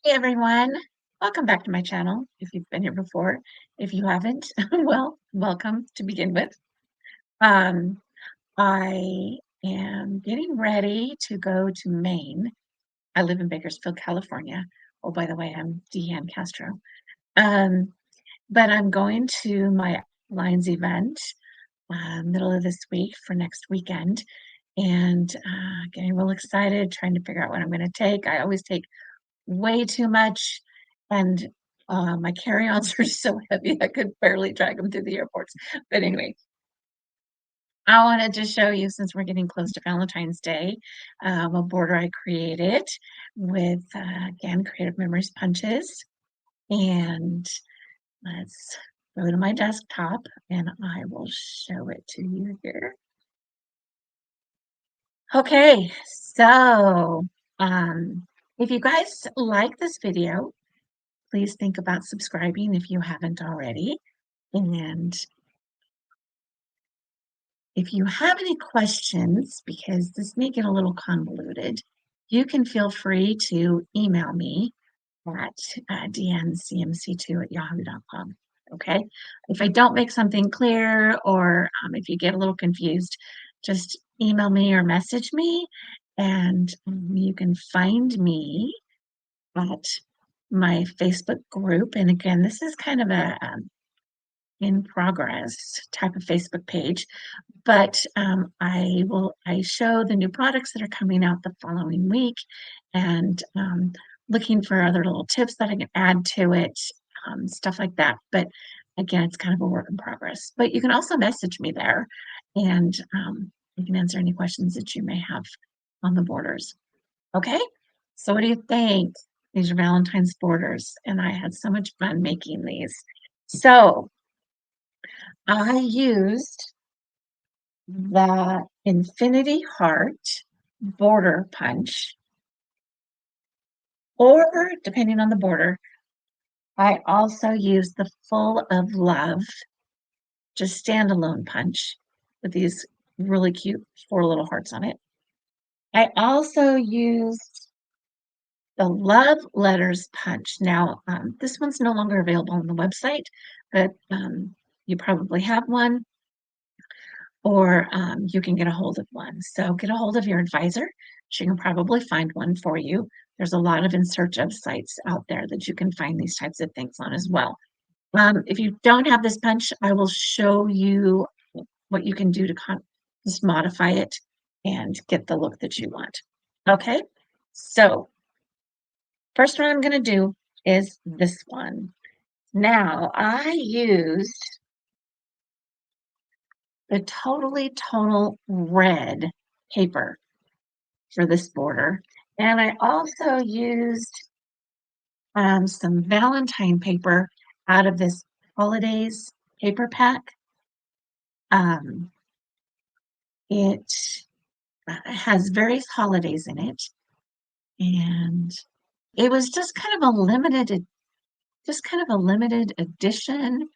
Hey everyone, welcome back to my channel if you've been here before. If you haven't, well, welcome to begin with. Um, I am getting ready to go to Maine. I live in Bakersfield, California. Oh, by the way, I'm Deanne Castro. Um, but I'm going to my Lines event middle of this week for next weekend and getting real excited, trying to figure out what I'm going to take. I always take way too much, and my carry-ons are so heavy I could barely drag them through the airports. But anyway, I wanted to show you, since we're getting close to Valentine's Day, a border I created with, again, Creative Memories punches. And let's go to my desktop and I will show it to you here. Okay, so if you guys like this video, please think about subscribing if you haven't already. And if you have any questions, because this may get a little convoluted, you can feel free to email me at dncmc2@yahoo.com. Okay. If I don't make something clear, or if you get a little confused, just email me or message me, and you can find me at my Facebook group. And again, this is kind of a in progress type of Facebook page, but I show the new products that are coming out the following week, and looking for other little tips that I can add to it, stuff like that. But again, it's kind of a work in progress. But you can also message me there, and you can answer any questions that you may have on the borders. Okay, so what do you think? These are Valentine's borders, and I had so much fun making these. So I used the Infinity Heart border punch, or depending on the border, I also used the Full of Love, just standalone punch with these really cute 4 little hearts on it. I also used the Love Letters punch. Now, this one's no longer available on the website, but you probably have one, or you can get a hold of one. So get a hold of your advisor. She can probably find one for you. There's a lot of in search of sites out there that you can find these types of things on as well. If you don't have this punch, I will show you what you can do to just modify it and get the look that you want. Okay, so first one I'm going to do is this one. Now, I used the Totally Tonal Red paper for this border. And I also used some Valentine paper out of this Holidays paper pack. It has various holidays in it, and it was just kind of a limited edition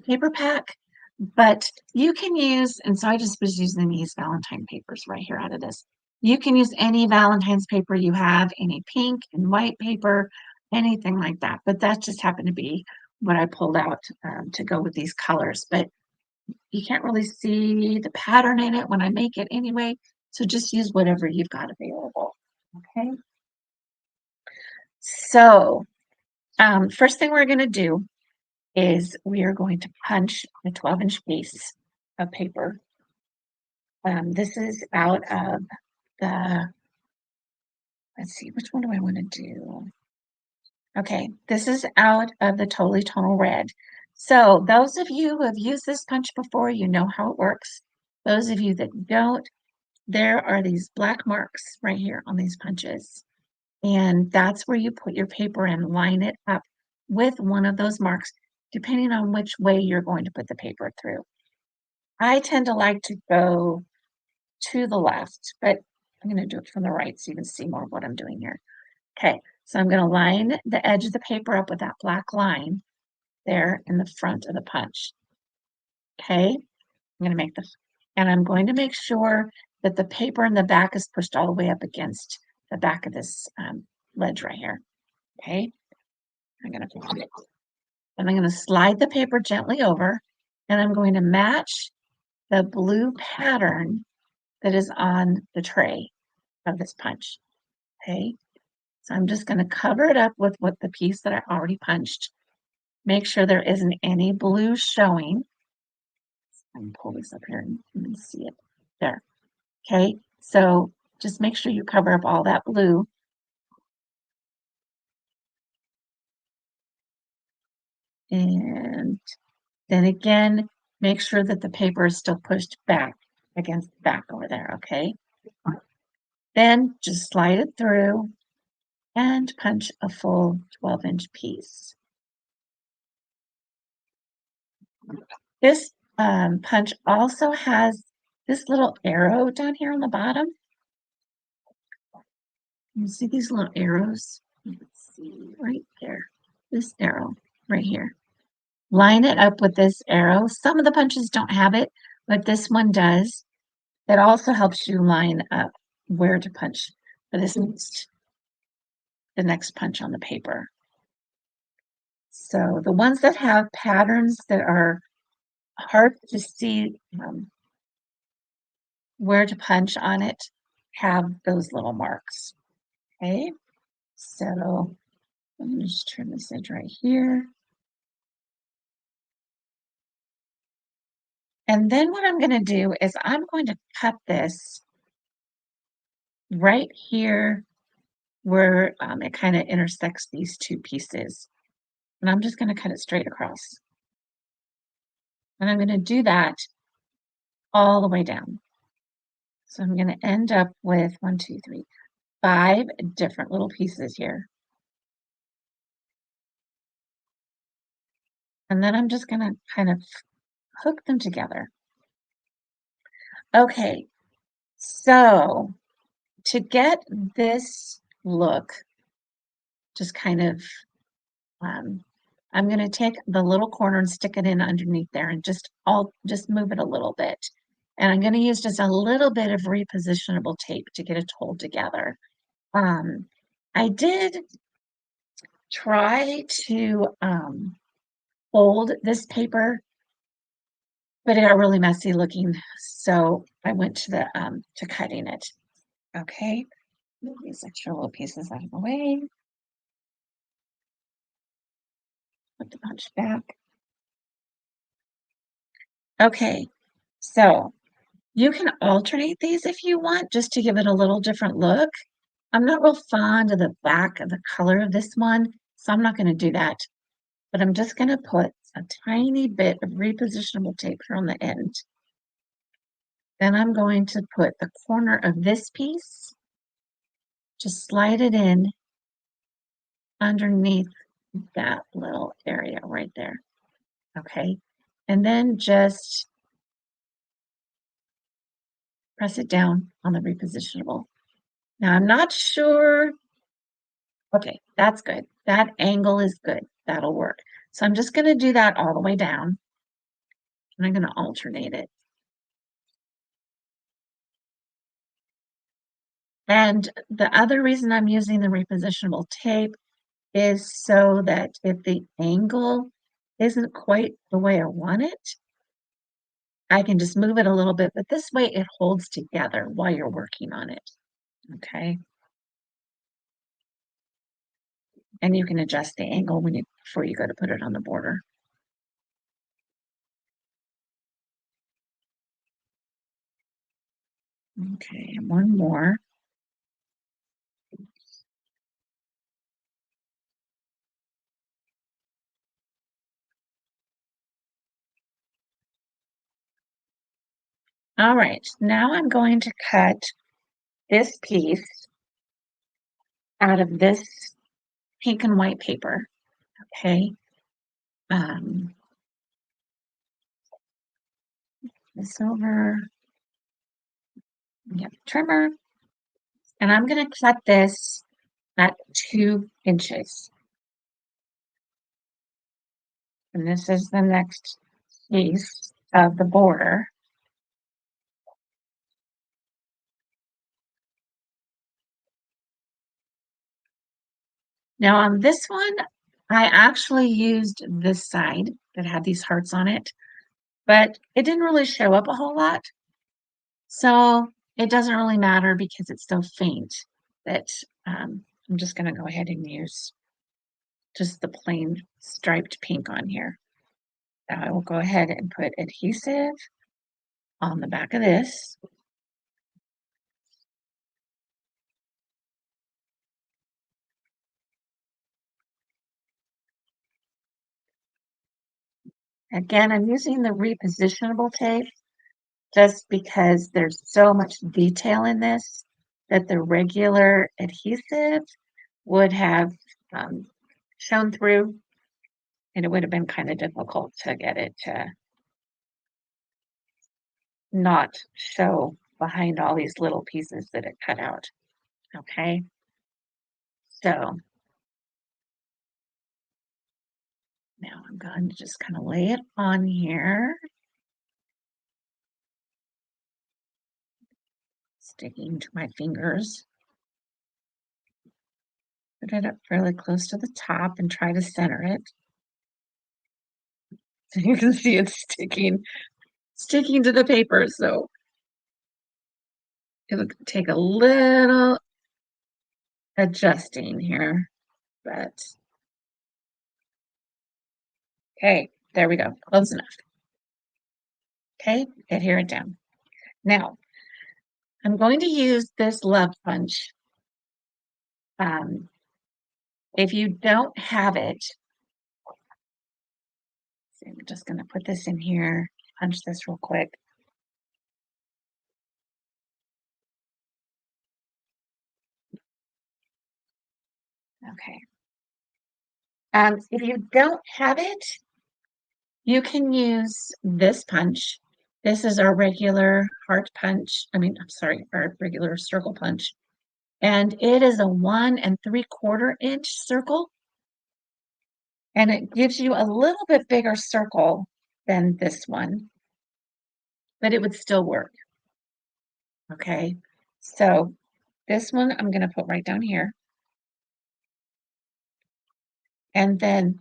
paper pack. But you can use, and so I just was using these Valentine papers right here out of this. You can use any Valentine's paper you have, any pink and white paper, anything like that. But that just happened to be what I pulled out to go with these colors. But you can't really see the pattern in it when I make it anyway. So just use whatever you've got available. Okay. So first thing we're going to do is we are going to punch a 12-inch piece of paper. This is out of the, let's see, which one do I want to do? Okay, this is out of the Totally Tonal Red. So those of you who have used this punch before, you know how it works. Those of you that don't, there are these black marks right here on these punches. And that's where you put your paper and line it up with one of those marks, depending on which way you're going to put the paper through. I tend to like to go to the left, but I'm going to do it from the right so you can see more of what I'm doing here. Okay, so I'm going to line the edge of the paper up with that black line there in the front of the punch. Okay, I'm going to make and I'm going to make sure that the paper in the back is pushed all the way up against the back of this ledge right here. Okay, I'm going to put it, and I'm going to slide the paper gently over, and I'm going to match the blue pattern that is on the tray of this punch. Okay, so I'm just going to cover it up with what the piece that I already punched. Make sure there isn't any blue showing. I can pull this up here and you can see it there. Okay, so just make sure you cover up all that blue. And then again, make sure that the paper is still pushed back against the back over there, okay? Then just slide it through and punch a full 12-inch piece. This punch also has this little arrow down here on the bottom. You see these little arrows? Let's see, right there. This arrow right here. Line it up with this arrow. Some of the punches don't have it, but this one does. It also helps you line up where to punch for the next punch on the paper. So the ones that have patterns that are hard to see where to punch on it have those little marks. Okay, so I'm going to just trim this edge right here. And then what I'm going to do is I'm going to cut this right here where it kind of intersects these two pieces. And I'm just going to cut it straight across. And I'm going to do that all the way down. So I'm going to end up with 1, 2, 3, 5 different little pieces here. And then I'm just going to kind of hook them together. Okay, so to get this look, just kind of, I'm going to take the little corner and stick it in underneath there and I'll just move it a little bit. And I'm going to use just a little bit of repositionable tape to get it to hold together. I did try to fold this paper, but it got really messy looking, so I went to the to cutting it. Okay, move these extra little pieces out of the way. Put the punch back. Okay, so you can alternate these if you want, just to give it a little different look. I'm not real fond of the back of the color of this one, so I'm not going to do that. But I'm just going to put a tiny bit of repositionable tape here on the end. Then I'm going to put the corner of this piece, just slide it in underneath that little area right there. Okay. And then just press it down on the repositionable. Now I'm not sure. Okay, that's good. That angle is good. That'll work. So I'm just going to do that all the way down. And I'm going to alternate it. And the other reason I'm using the repositionable tape is so that if the angle isn't quite the way I want it, I can just move it a little bit, but this way it holds together while you're working on it. Okay. And you can adjust the angle before you go to put it on the border. Okay, and one more. All right, now I'm going to cut this piece out of this pink and white paper. Okay. This over. Get the trimmer. And I'm going to cut this at 2 inches. And this is the next piece of the border. Now on this one, I actually used this side that had these hearts on it, but it didn't really show up a whole lot. So it doesn't really matter because it's so faint that I'm just going to go ahead and use just the plain striped pink on here. Now I will go ahead and put adhesive on the back of this. Again, I'm using the repositionable tape just because there's so much detail in this that the regular adhesive would have um, shown through, and it would have been kind of difficult to get it to not show behind all these little pieces that it cut out. Okay, so now I'm going to just kind of lay it on here, sticking to my fingers. Put it up fairly close to the top and try to center it. So you can see it's sticking to the paper. So it'll take a little adjusting here, but okay, there we go. Close enough. Okay, adhere it down. Now, I'm going to use this love punch. If you don't have it, so I'm just going to put this in here, punch this real quick. Okay. If you don't have it, you can use this punch. This is our regular heart punch. I'm sorry, our regular circle punch. And it is a 1 3/4 inch circle. And it gives you a little bit bigger circle than this one, but it would still work. Okay. So this one I'm going to put right down here. And then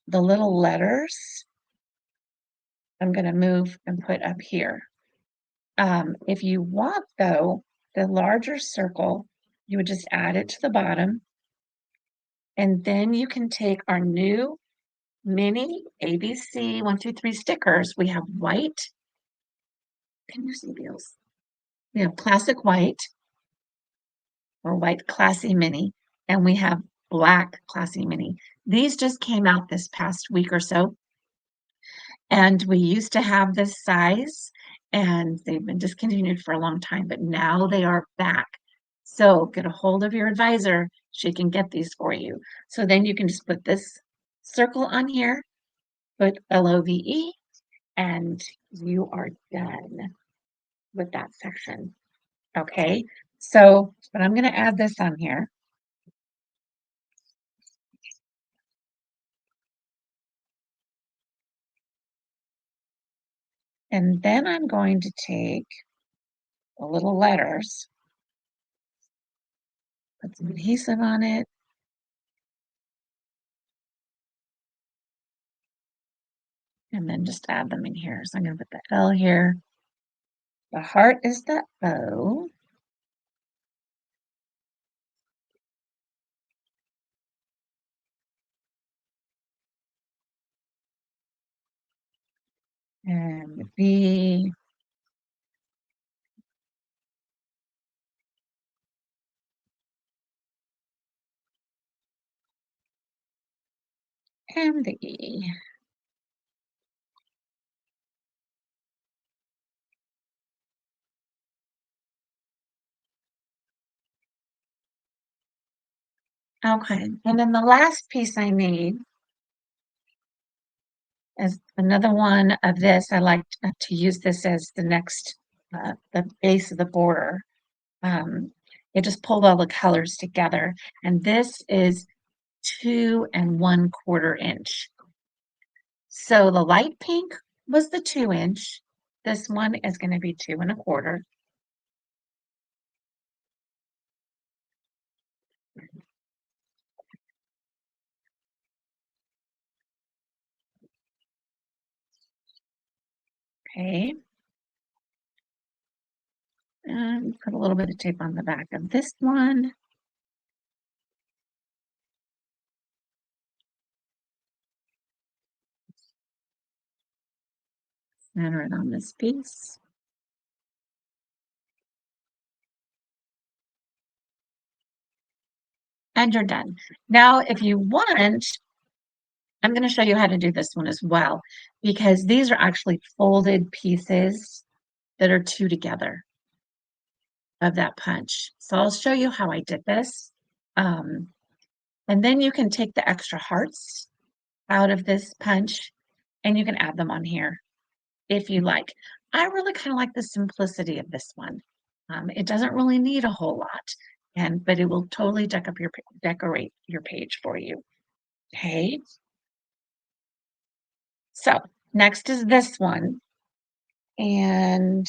the little letters I'm going to move and put up here. If you want, though, the larger circle, you would just add it to the bottom. And then you can take our new mini ABC 1 2 3 stickers. We have white. Can you see these? We have classic white or white classy mini, and we have black classy mini. These just came out this past week or so. And we used to have this size, and they've been discontinued for a long time, but now they are back. So get a hold of your advisor. She can get these for you. So then you can just put this circle on here, put LOVE, and you are done with that section. Okay, so but I'm going to add this on here. And then I'm going to take the little letters, put some adhesive on it, and then just add them in here. So I'm going to put the L here. The heart is the O. And the B. And the E. Okay, and then the last piece I need is another one of this. I like to use this as the next, the base of the border. It just pulled all the colors together. And this is 2 1/4 inch. So the light pink was the 2 inch. This one is going to be 2 1/4. Okay. And put a little bit of tape on the back of this one. Center it on this piece. And you're done. Now, if you want, I'm going to show you how to do this one as well, because these are actually folded pieces that are two together of that punch. So I'll show you how I did this. Um, and then you can take the extra hearts out of this punch and you can add them on here if you like. I really kind of like the simplicity of this one. It doesn't really need a whole lot, but it will totally decorate your page for you. Okay. So next is this one. And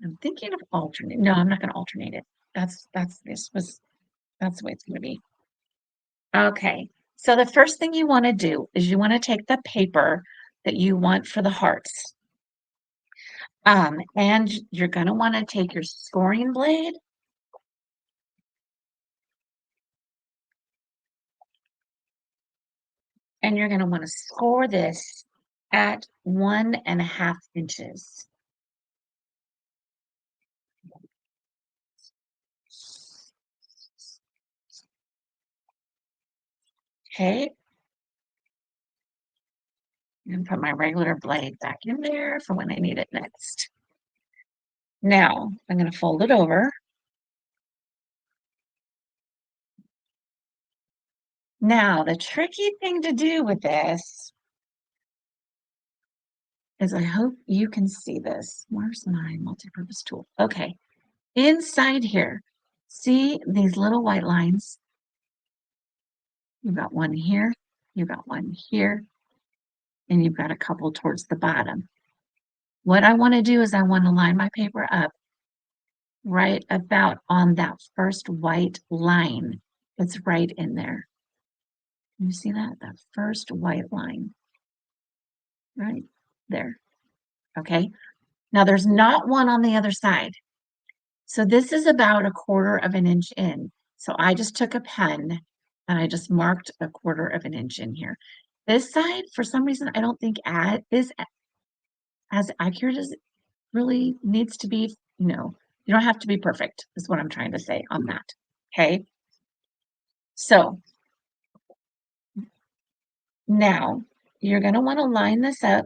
I'm thinking of alternate. No, I'm not going to alternate it. That's the way it's going to be. Okay. So the first thing you want to do is you want to take the paper that you want for the hearts. And you're going to want to take your scoring blade and you're going to want to score this at 1.5 inches. Okay. And put my regular blade back in there for when I need it next. Now I'm going to fold it over. Now, the tricky thing to do with this is I hope you can see this. Where's my multi-purpose tool? Okay, inside here, see these little white lines? You've got one here, you've got one here, and you've got a couple towards the bottom. What I want to do is I want to line my paper up right about on that first white line that's right in there. Can you see that? That first white line right there. Okay. Now there's not one on the other side. So this is about 1/4 of an inch in. So I just took a pen and I just marked 1/4 of an inch in here. This side, for some reason, I don't think is as accurate as it really needs to be. You don't have to be perfect, is what I'm trying to say on that. Okay. So now you're going to want to line this up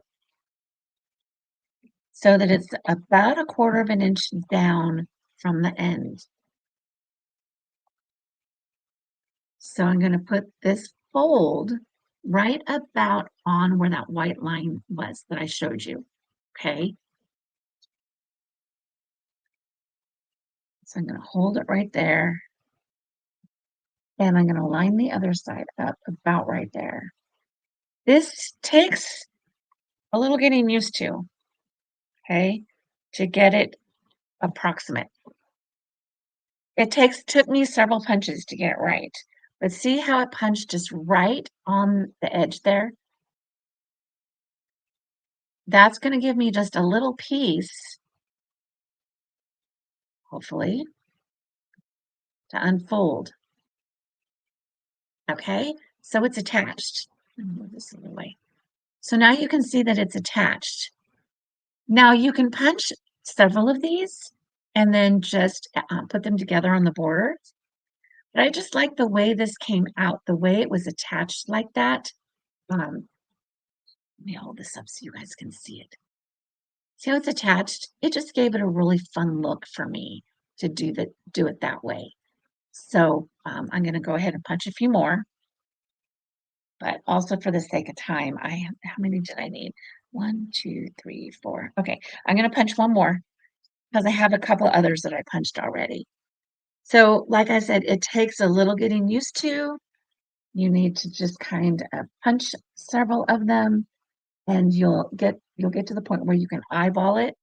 so that it's about 1/4 of an inch down from the end. So I'm going to put this fold right about on where that white line was that I showed you. Okay. So I'm going to hold it right there. And I'm going to line the other side up about right there. This takes a little getting used to, okay, to get it approximate. Took me several punches to get it right. But see how it punched just right on the edge there? That's going to give me just a little piece, hopefully, to unfold. Okay, so it's attached. Let me move this away. So now you can see that it's attached. Now you can punch several of these and then just put them together on the border. But I just like the way this came out, the way it was attached like that. Let me hold this up so you guys can see it. See how it's attached? It just gave it a really fun look for me to do it that way. So I'm going to go ahead and punch a few more. But also for the sake of time, how many did I need? 1, 2, 3, 4. Okay, I'm going to punch one more because I have a couple others that I punched already. So like I said, it takes a little getting used to. You need to just kind of punch several of them and you'll get to the point where you can eyeball it.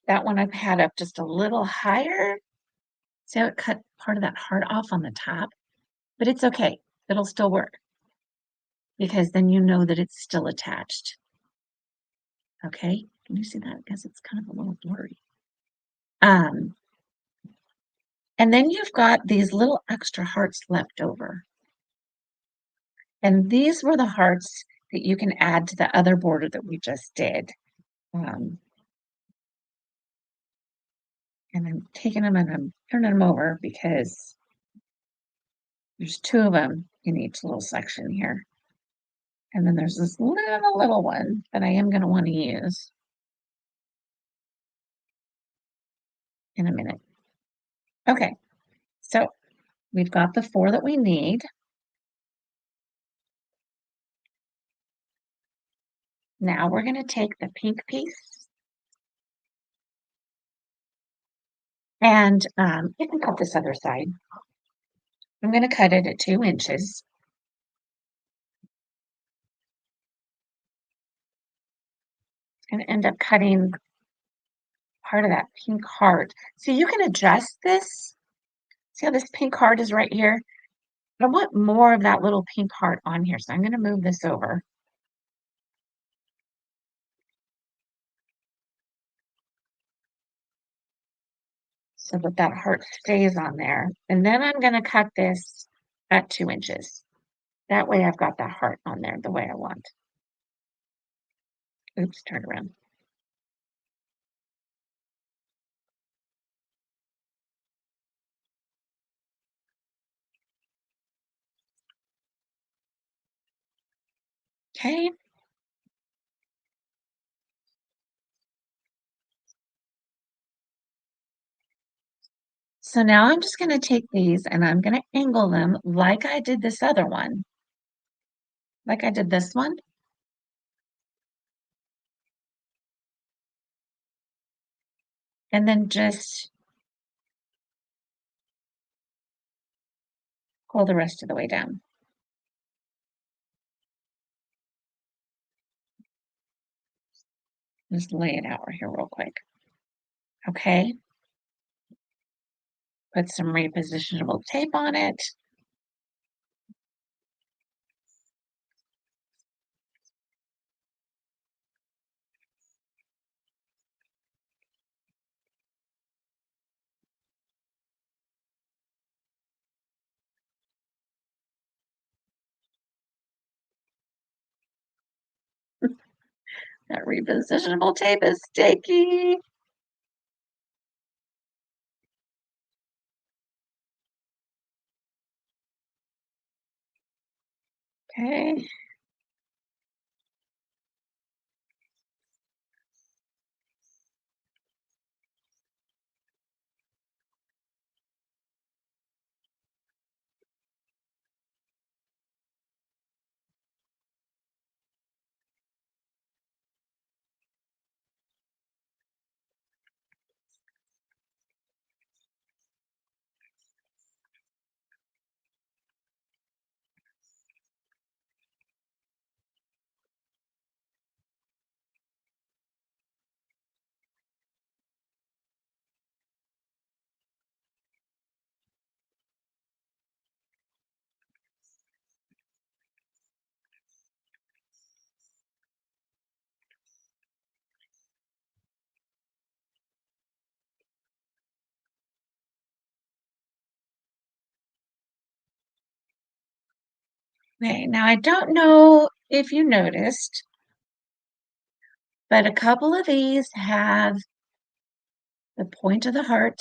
That one I've had up just a little higher. See how it cut part of that heart off on the top? but it's okay. It'll still work because then you know that it's still attached. Okay, can you see that? Because it's kind of a little blurry. Um, and then you've got these little extra hearts left over. And these were the hearts that you can add to the other border that we just did. Um, and I'm taking them and I'm turning them over because there's two of them in each little section here. And then there's this little one that I am going to want to use in a minute. Okay, so we've got the 4 that we need. Now we're going to take the pink piece and you can cut this other side. I'm going to cut it at 2 inches. And end up cutting part of that pink heart. So you can adjust this. See how this pink heart is right here? I want more of that little pink heart on here, so I'm going to move this over. So that that heart stays on there. And then I'm going to cut this at 2 inches. That way I've got that heart on there the way I want. Oops, turn around. Okay. So now I'm just going to take these and I'm going to angle them like I did this other one. Like I did this one. And then just pull the rest of the way down. Just lay it out right here real quick. Okay. Put some repositionable tape on it. That repositionable tape is sticky. Okay. Okay, now I don't know if you noticed, but a couple of these have the point of the heart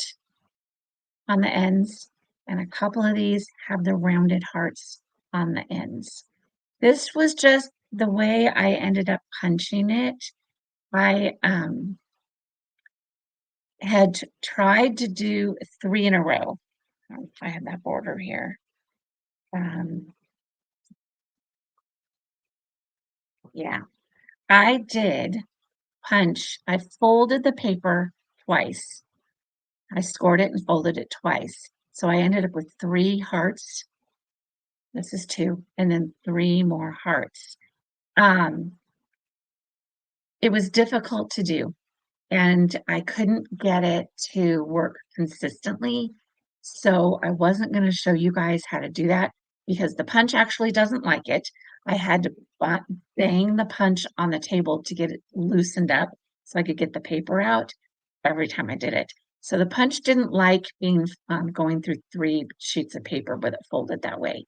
on the ends, and a couple of these have the rounded hearts on the ends. This was just the way I ended up punching it. I had tried to do 3 in a row. I had that border here. Yeah, I did punch. I folded the paper twice. I scored it and folded it twice. So I ended up with 3 hearts. This is 2, and then 3 more hearts. It was difficult to do, and I couldn't get it to work consistently. So I wasn't going to show you guys how to do that. because the punch actually doesn't like it. I had to bang the punch on the table to get it loosened up so I could get the paper out every time I did it. So the punch didn't like being going through 3 sheets of paper with it folded that way.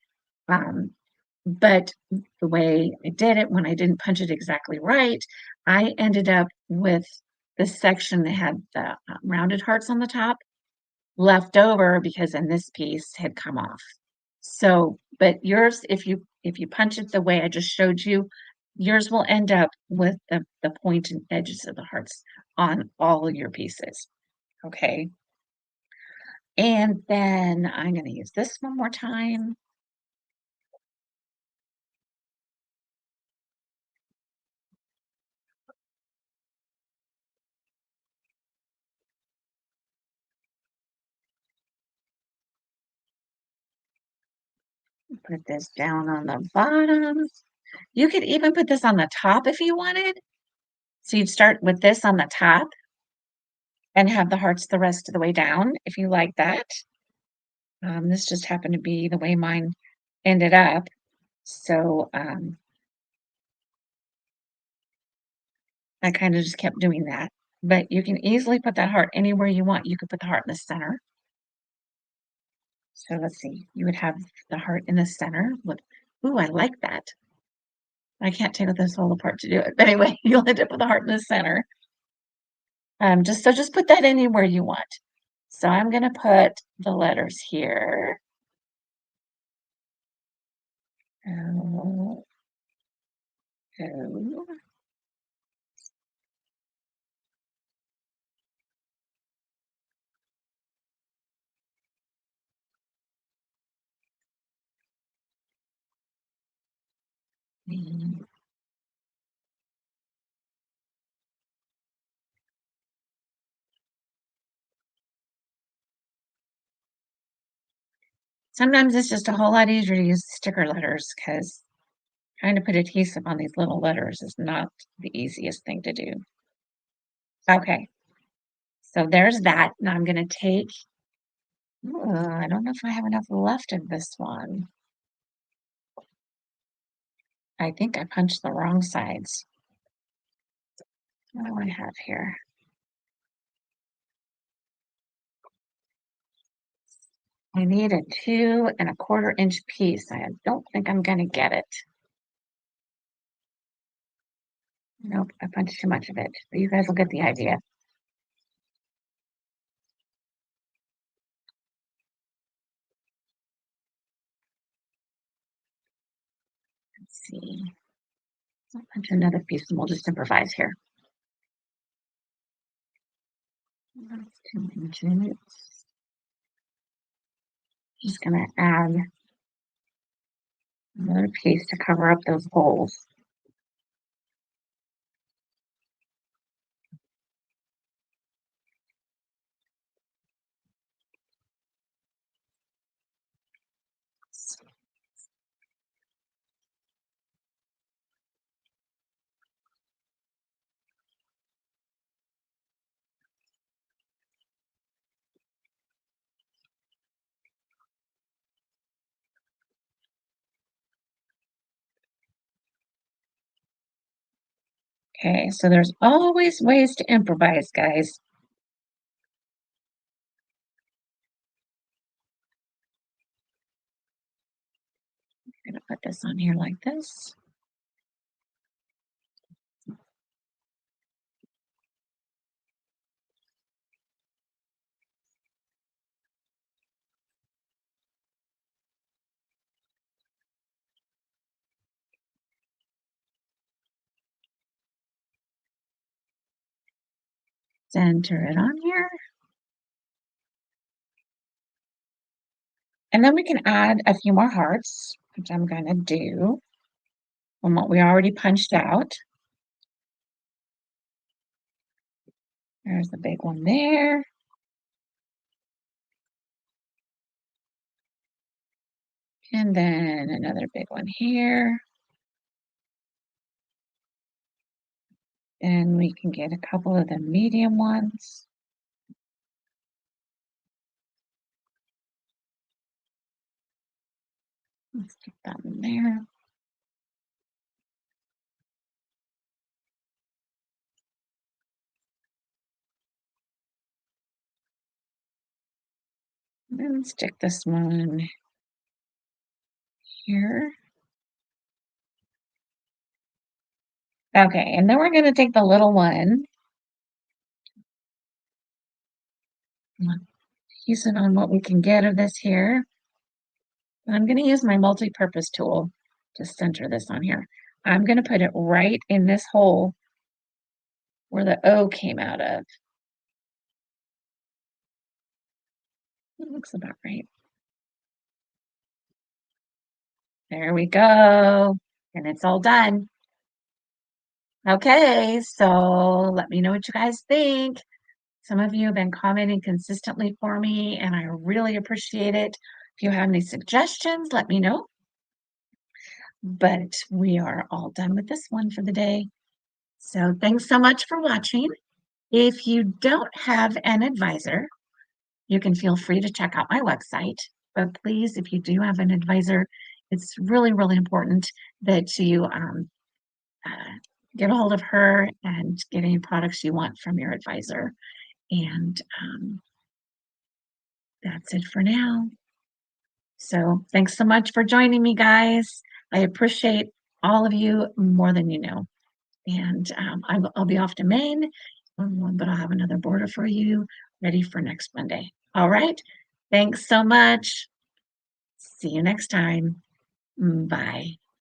But the way I did it, when I didn't punch it exactly right, I ended up with the section that had the rounded hearts on the top left over because then this piece had come off. So, but yours, if you punch it the way I just showed you, yours will end up with the point and edges of the hearts on all of your pieces. Okay. And then I'm going to use this one more time. Put this down on the bottom. You could even put this on the top if you wanted. So you'd start with this on the top and have the hearts the rest of the way down if you like that. This just happened to be the way mine ended up. So I kind of just kept doing that. But you can easily put that heart anywhere you want. You could put the heart in the center. So let's see, you would have the heart in the center with, ooh, I like that. I can't take this whole apart to do it. But anyway, you'll end up with the heart in the center. Just put that anywhere you want. So I'm going to put the letters here. O, O. E. Sometimes it's just a whole lot easier to use sticker letters because trying to put adhesive on these little letters is not the easiest thing to do. Okay, so there's that. Now I'm going to take, I don't know if I have enough left of this one. I think I punched the wrong sides. What do I have here? I need a 2¼ inch piece. I don't think I'm going to get it. Nope, I punched too much of it, but you guys will get the idea. Let's see. I'll punch another piece and we'll just improvise here. That's 2 inches. Just going to add another piece to cover up those holes. Okay, so there's always ways to improvise, guys. I'm going to put this on here like this. Center it on here. And then we can add a few more hearts, which I'm going to do from what we already punched out. There's the big one there. And then another big one here. And we can get a couple of the medium ones. Let's stick that in there. And then stick this one here. Okay, and then we're going to take the little one, use it on what we can get of this here. And I'm going to use my multi-purpose tool to center this on here. I'm going to put it right in this hole where the O came out of. It looks about right. There we go. And it's all done. Okay, so let me know what you guys think. Some of you have been commenting consistently for me, and I really appreciate it. If you have any suggestions, let me know. But we are all done with this one for the day. So thanks so much for watching. If you don't have an advisor, you can feel free to check out my website. But please, if you do have an advisor, it's really, really important that you uh, get a hold of her and get any products you want from your advisor. And that's it for now. So thanks so much for joining me, guys. I appreciate all of you more than you know. And I'll be off to Maine, but I'll have another border for you ready for next Monday. All right. Thanks so much. See you next time. Bye.